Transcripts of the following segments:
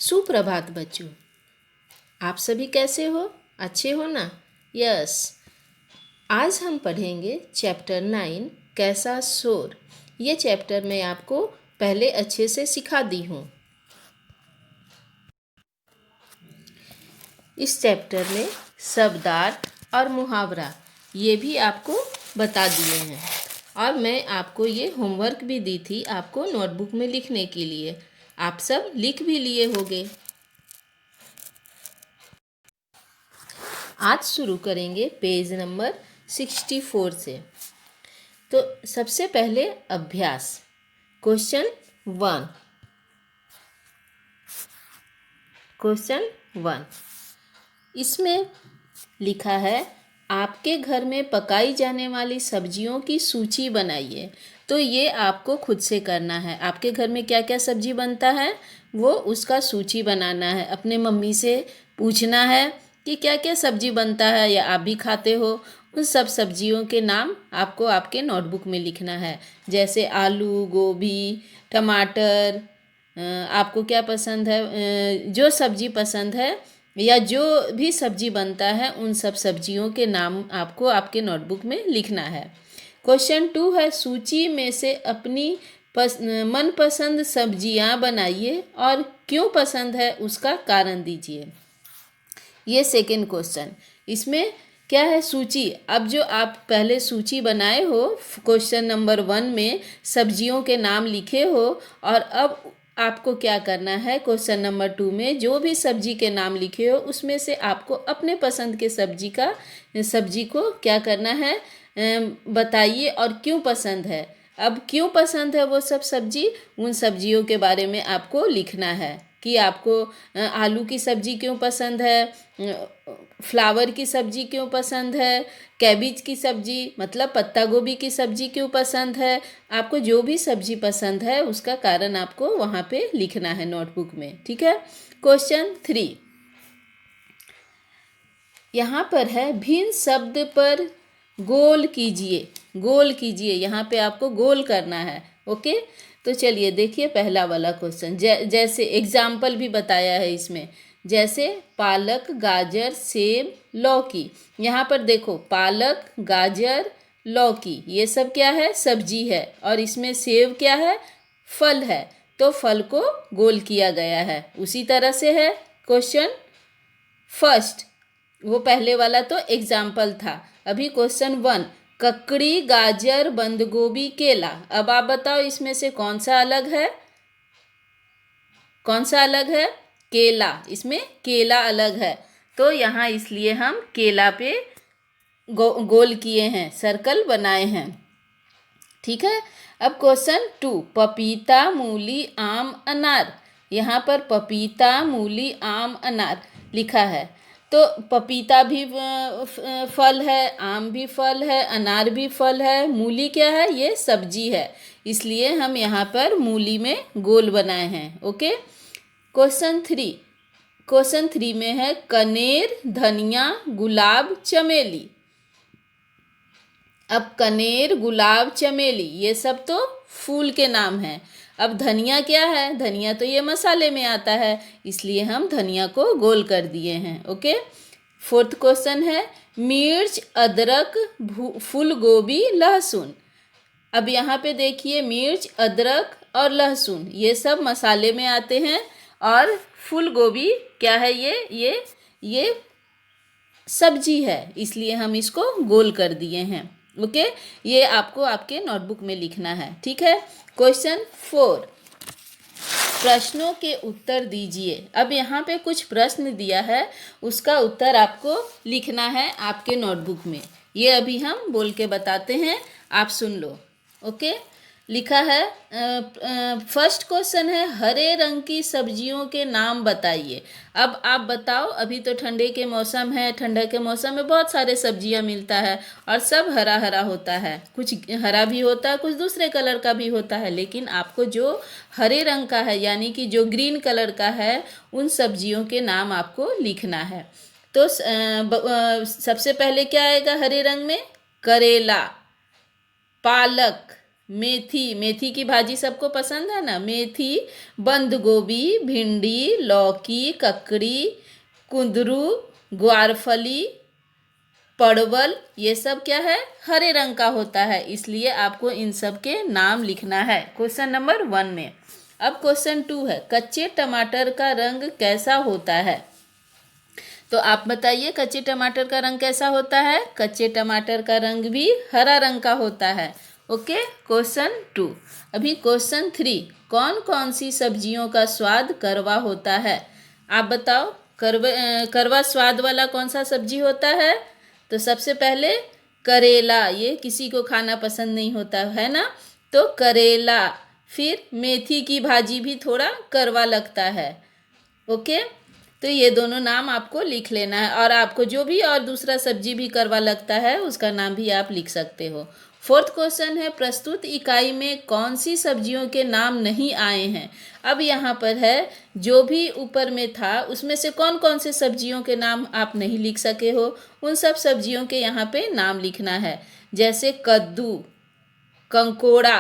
सुप्रभात बच्चों, आप सभी कैसे हो? अच्छे हो ना? यस। आज हम पढ़ेंगे चैप्टर 9 कैसा शोर। ये चैप्टर मैं आपको पहले अच्छे से सिखा दी हूँ। इस चैप्टर में शब्दार्थ और मुहावरा ये भी आपको बता दिए हैं और मैं आपको ये होमवर्क भी दी थी आपको नोटबुक में लिखने के लिए। आप सब लिख भी लिए होंगे। आज शुरू करेंगे पेज नंबर 64 से। तो सबसे पहले अभ्यास क्वेश्चन 1। क्वेश्चन 1 इसमें लिखा है आपके घर में पकाई जाने वाली सब्जियों की सूची बनाइए। तो ये आपको खुद से करना है। आपके घर में क्या क्या सब्जी बनता है वो उसका सूची बनाना है। अपने मम्मी से पूछना है कि क्या क्या सब्जी बनता है या आप भी खाते हो। उन सब सब्जियों के नाम आपको आपके नोटबुक में लिखना है। जैसे आलू, गोभी, टमाटर, आपको क्या पसंद है, जो सब्जी पसंद है या जो भी सब्जी बनता है उन सब सब्जियों के नाम आपको आपके नोटबुक में लिखना है। क्वेश्चन 2 है सूची में से अपनी मनपसंद सब्जियां बनाइए और क्यों पसंद है उसका कारण दीजिए। ये सेकंड क्वेश्चन। इसमें क्या है सूची। अब जो आप पहले सूची बनाए हो क्वेश्चन नंबर 1 में सब्जियों के नाम लिखे हो और अब आपको क्या करना है क्वेश्चन नंबर 2 में जो भी सब्जी के नाम लिखे हो उसमें से आपको अपने पसंद के सब्जी को क्या करना है, बताइए और क्यों पसंद है। अब क्यों पसंद है वो सब सब्जी, उन सब्जियों के बारे में आपको लिखना है कि आपको आलू की सब्ज़ी क्यों पसंद है, फ्लावर की सब्ज़ी क्यों पसंद है, कैबिज की सब्ज़ी मतलब पत्ता गोभी की सब्ज़ी क्यों पसंद है। आपको जो भी सब्ज़ी पसंद है उसका कारण आपको वहाँ पे लिखना है नोटबुक में। ठीक है। क्वेश्चन 3 यहाँ पर है भिन्न शब्द पर गोल कीजिए। गोल कीजिए, यहाँ पे आपको गोल करना है। ओके, तो चलिए देखिए पहला वाला क्वेश्चन। जैसे एग्जाम्पल भी बताया है इसमें, जैसे पालक, गाजर, सेब, लौकी। यहाँ पर देखो पालक, गाजर, लौकी ये सब क्या है, सब्जी है और इसमें सेब क्या है, फल है। तो फल को गोल किया गया है। उसी तरह से है क्वेश्चन फर्स्ट, वो पहले वाला तो एग्जाम्पल था। अभी क्वेश्चन 1 ककड़ी, गाजर, बंद गोभी, केला। अब आप बताओ इसमें से कौन सा अलग है, कौन सा अलग है, केला। इसमें केला अलग है तो यहाँ इसलिए हम केला पे गोल किए हैं, सर्कल बनाए हैं। ठीक है। अब क्वेश्चन 2 पपीता, मूली, आम, अनार। यहाँ पर पपीता, मूली, आम, अनार लिखा है। तो पपीता भी फल है, आम भी फल है, अनार भी फल है, मूली क्या है, ये सब्जी है। इसलिए हम यहाँ पर मूली में गोल बनाए हैं। ओके। क्वेश्चन 3 में है कनेर, धनिया, गुलाब, चमेली। अब कनेर, गुलाब, चमेली ये सब तो फूल के नाम हैं। अब धनिया क्या है, धनिया तो ये मसाले में आता है इसलिए हम धनिया को गोल कर दिए हैं। ओके। 4th क्वेश्चन है मिर्च, अदरक, फूल गोभी, लहसुन। अब यहाँ पे देखिए मिर्च, अदरक और लहसुन ये सब मसाले में आते हैं और फूल गोभी क्या है, ये सब्जी है इसलिए हम इसको गोल कर दिए हैं। ओके। ये आपको आपके नोटबुक में लिखना है। ठीक है। क्वेश्चन 4 प्रश्नों के उत्तर दीजिए। अब यहाँ पे कुछ प्रश्न दिया है उसका उत्तर आपको लिखना है आपके नोटबुक में। ये अभी हम बोल के बताते हैं, आप सुन लो। ओके। लिखा है फर्स्ट क्वेश्चन है हरे रंग की सब्जियों के नाम बताइए। अब आप बताओ, अभी तो ठंडे के मौसम है, ठंडा के मौसम में बहुत सारे सब्जियां मिलता है और सब हरा हरा होता है। कुछ हरा भी होता है, कुछ दूसरे कलर का भी होता है, लेकिन आपको जो हरे रंग का है यानी कि जो ग्रीन कलर का है उन सब्जियों के नाम आपको लिखना है। तो सबसे पहले क्या आएगा हरे रंग में, करेला, पालक, मेथी, मेथी की भाजी सबको पसंद है ना। मेथी, बंद गोभी, भिंडी, लौकी, ककड़ी, कुंदरू, ग्वारफली, परवल, ये सब क्या है, हरे रंग का होता है, इसलिए आपको इन सब के नाम लिखना है क्वेश्चन नंबर 1 में। अब क्वेश्चन 2 है, कच्चे टमाटर का रंग कैसा होता है। तो आप बताइए कच्चे टमाटर का रंग कैसा होता है। कच्चे टमाटर का रंग भी हरा रंग का होता है। Okay, question 2। अभी क्वेश्चन 3, कौन कौन सी सब्जियों का स्वाद कड़वा होता है। आप बताओ, कड़वा स्वाद वाला कौन सा सब्जी होता है। तो सबसे पहले करेला, ये किसी को खाना पसंद नहीं होता है ना, तो करेला। फिर मेथी की भाजी भी थोड़ा कड़वा लगता है। ओके, तो ये दोनों नाम आपको लिख लेना है, और आपको जो भी और दूसरा सब्जी भी कड़वा लगता है उसका नाम भी आप लिख सकते हो। 4th क्वेश्चन है, प्रस्तुत इकाई में कौन सी सब्जियों के नाम नहीं आए हैं। अब यहाँ पर है, जो भी ऊपर में था उसमें से कौन कौन से सब्जियों के नाम आप नहीं लिख सके हो, उन सब सब्जियों के यहाँ पे नाम लिखना है। जैसे कद्दू, कंकोड़ा,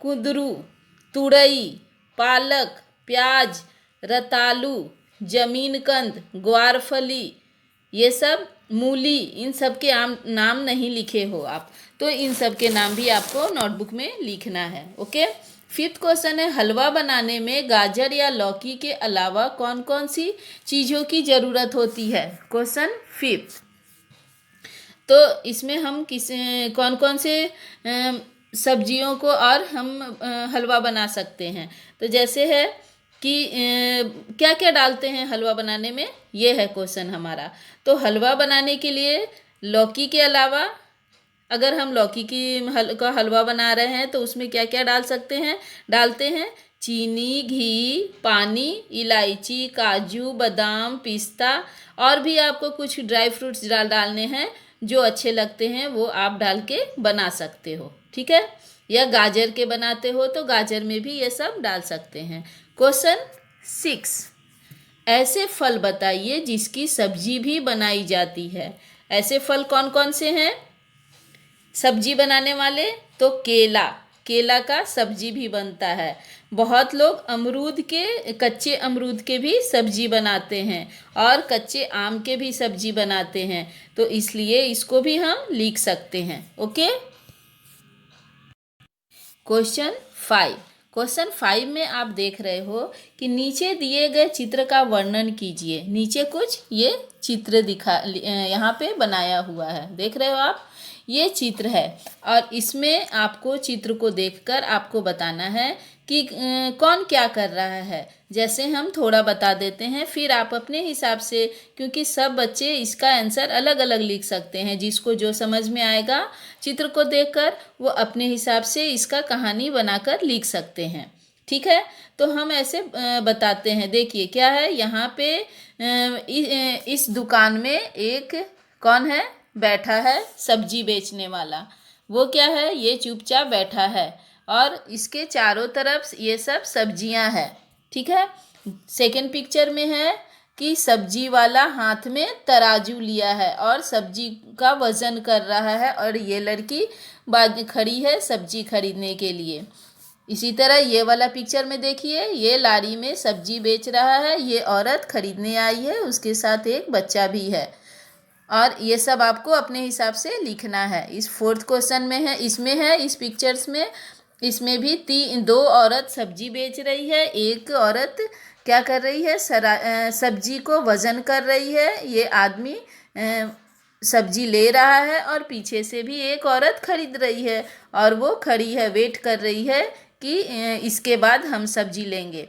कुंदरू, तुरई, पालक, प्याज, रतालू, जमीनकंद, ग्वारफली, ये सब, मूली, इन सब के नाम नहीं लिखे हो आप, तो इन सब के नाम भी आपको नोटबुक में लिखना है। ओके, 5th क्वेश्चन है, हलवा बनाने में गाजर या लौकी के अलावा कौन कौन सी चीज़ों की ज़रूरत होती है। क्वेश्चन 5, तो इसमें हम कौन कौन से सब्जियों को और हम हलवा बना सकते हैं। तो जैसे है कि क्या क्या डालते हैं हलवा बनाने में, ये है क्वेश्चन हमारा। तो हलवा बनाने के लिए लौकी के अलावा, अगर हम लौकी का हलवा बना रहे हैं तो उसमें क्या क्या डालते हैं चीनी, घी, पानी, इलायची, काजू, बादाम, पिस्ता, और भी आपको कुछ ड्राई फ्रूट्स डालने हैं जो अच्छे लगते हैं, वो आप डाल के बना सकते हो। ठीक है, या गाजर के बनाते हो तो गाजर में भी ये सब डाल सकते हैं। क्वेश्चन 6, ऐसे फल बताइए जिसकी सब्जी भी बनाई जाती है। ऐसे फल कौन कौन से हैं सब्जी बनाने वाले। तो केला का सब्जी भी बनता है। बहुत लोग कच्चे अमरूद के भी सब्जी बनाते हैं, और कच्चे आम के भी सब्जी बनाते हैं, तो इसलिए इसको भी हम लिख सकते हैं। ओके, क्वेश्चन 5 में आप देख रहे हो कि नीचे दिए गए चित्र का वर्णन कीजिए। नीचे कुछ ये चित्र यहाँ पे बनाया हुआ है, देख रहे हो आप, ये चित्र है, और इसमें आपको चित्र को देखकर आपको बताना है कि कौन क्या कर रहा है। जैसे हम थोड़ा बता देते हैं, फिर आप अपने हिसाब से, क्योंकि सब बच्चे इसका आंसर अलग अलग लिख सकते हैं, जिसको जो समझ में आएगा चित्र को देखकर वो अपने हिसाब से इसका कहानी बनाकर लिख सकते हैं। ठीक है, तो हम ऐसे बताते हैं। देखिए क्या है यहाँ पे, इस दुकान में एक कौन है, बैठा है सब्जी बेचने वाला। वो क्या है, ये चुपचाप बैठा है, और इसके चारों तरफ ये सब सब्जियां हैं। ठीक है, सेकंड पिक्चर में है कि सब्जी वाला हाथ में तराजू लिया है और सब्जी का वजन कर रहा है, और ये लड़की खड़ी है सब्जी खरीदने के लिए। इसी तरह ये वाला पिक्चर में देखिए, ये लारी में सब्जी बेच रहा है, ये औरत खरीदने आई है, उसके साथ एक बच्चा भी है, और ये सब आपको अपने हिसाब से लिखना है। इस 4th क्वेश्चन में है, इसमें है, इस पिक्चर्स में, इसमें भी 2 औरत सब्जी बेच रही है, एक औरत क्या कर रही है, सब्जी को वजन कर रही है, ये आदमी सब्जी ले रहा है, और पीछे से भी एक औरत खरीद रही है, और वो खड़ी है, वेट कर रही है कि इसके बाद हम सब्जी लेंगे।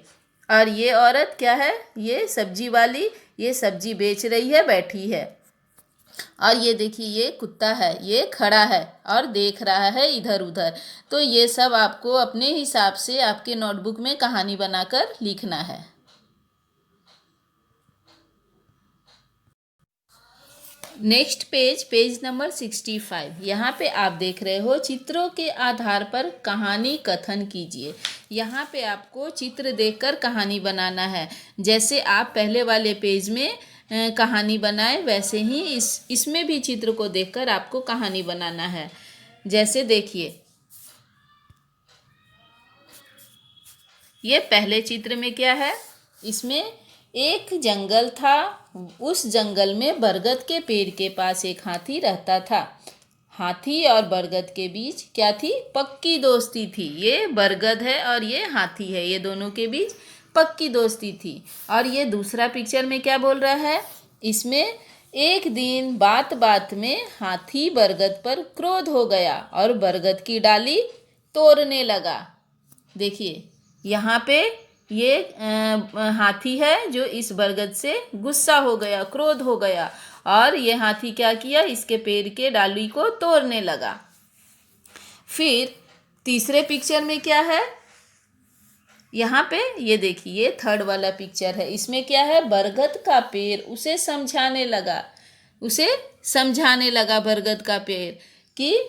और ये औरत क्या है, ये सब्जी वाली, ये सब्जी बेच रही है, बैठी है। और ये देखिए ये कुत्ता है, ये खड़ा है और देख रहा है इधर उधर। तो ये सब आपको अपने हिसाब से आपके नोटबुक में कहानी बनाकर लिखना है। Next page number 65। यहाँ पे आप देख रहे हो, चित्रों के आधार पर कहानी कथन कीजिए। यहाँ पे आपको चित्र देखकर कहानी बनाना है। जैसे आप पहले वाले पेज में कहानी बनाए, वैसे ही इसमें भी चित्र को देखकर आपको कहानी बनाना है। जैसे देखिए, ये पहले चित्र में क्या है, इसमें एक जंगल था। उस जंगल में बरगद के पेड़ के पास एक हाथी रहता था। हाथी और बरगद के बीच क्या थी, पक्की दोस्ती थी। ये बरगद है और ये हाथी है, ये दोनों के बीच पक्की दोस्ती थी। और ये दूसरा पिक्चर में क्या बोल रहा है, इसमें एक दिन बात बात में हाथी बरगद पर क्रोध हो गया और बरगद की डाली तोड़ने लगा। देखिए यहाँ पे ये हाथी है जो इस बरगद से गुस्सा हो गया, क्रोध हो गया, और ये हाथी क्या किया, इसके पेड़ के डाली को तोड़ने लगा। फिर तीसरे पिक्चर में क्या है, यहाँ पे ये देखिए थर्ड वाला पिक्चर है। इसमें क्या है, बरगद का पेड़ उसे समझाने लगा बरगद का पेड़ कि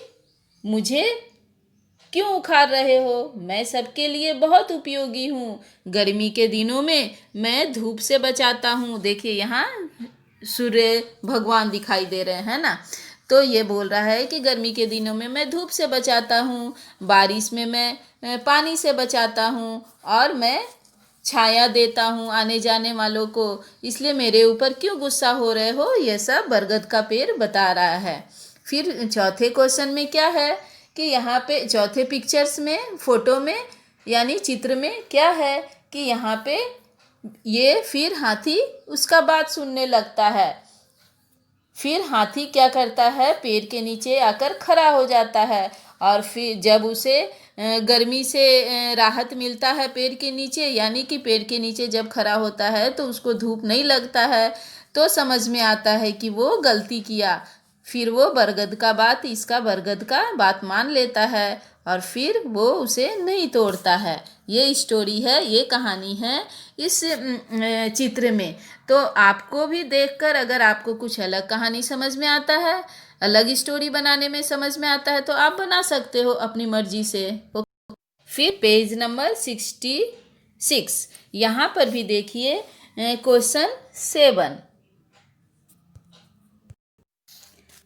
मुझे क्यों उखाड़ रहे हो, मैं सबके लिए बहुत उपयोगी हूँ। गर्मी के दिनों में मैं धूप से बचाता हूँ। देखिए यहाँ सूर्य भगवान दिखाई दे रहे हैं ना, तो ये बोल रहा है कि गर्मी के दिनों में मैं धूप से बचाता हूँ, बारिश में मैं पानी से बचाता हूँ, और मैं छाया देता हूँ आने जाने वालों को, इसलिए मेरे ऊपर क्यों गुस्सा हो रहे हो, ये सब बरगद का पेड़ बता रहा है। फिर चौथे क्वेश्चन में क्या है कि यहाँ पे चौथे पिक्चर्स में, फोटो में यानी चित्र में क्या है कि यहाँ पे ये फिर हाथी उसका बात सुनने लगता है। फिर हाथी क्या करता है, पेड़ के नीचे आकर खड़ा हो जाता है, और फिर जब उसे गर्मी से राहत मिलता है पेड़ के नीचे, यानी कि पेड़ के नीचे जब खड़ा होता है तो उसको धूप नहीं लगता है, तो समझ में आता है कि वो गलती किया। फिर वो इसका बरगद का बात मान लेता है और फिर वो उसे नहीं तोड़ता है। ये स्टोरी है, ये कहानी है इस चित्र में। तो आपको भी देखकर अगर आपको कुछ अलग कहानी समझ में आता है, अलग स्टोरी बनाने में समझ में आता है, तो आप बना सकते हो अपनी मर्जी से। फिर पेज नंबर 66, यहाँ पर भी देखिए क्वेश्चन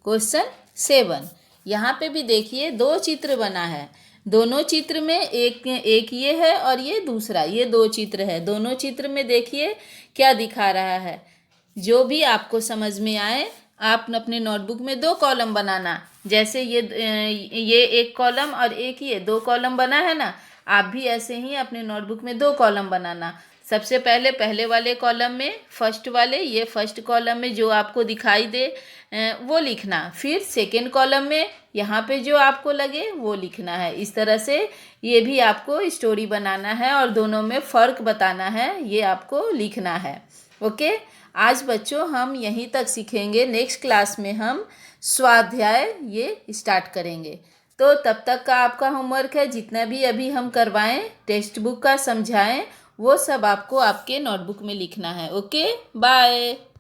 7। यहाँ पे भी देखिए दो चित्र बना है। दोनों चित्र में एक ये है और ये दूसरा, ये दो चित्र है। दोनों चित्र में देखिए क्या दिखा रहा है। जो भी आपको समझ में आए आप अपने नोटबुक में 2 कॉलम बनाना। जैसे ये एक कॉलम और एक ये 2 कॉलम बना है ना, आप भी ऐसे ही अपने नोटबुक में 2 कॉलम बनाना। सबसे पहले वाले कॉलम में फर्स्ट कॉलम में जो आपको दिखाई दे वो लिखना। फिर सेकेंड कॉलम में यहाँ पे जो आपको लगे वो लिखना है। इस तरह से ये भी आपको स्टोरी बनाना है और दोनों में फ़र्क बताना है, ये आपको लिखना है। ओके, आज बच्चों हम यहीं तक सीखेंगे। नेक्स्ट क्लास में हम स्वाध्याय ये स्टार्ट करेंगे। तो तब तक का आपका होमवर्क है, जितना भी अभी हम करवाएं, टेक्स्ट बुक का समझाएं, वो सब आपको आपके नोटबुक में लिखना है। Okay, bye.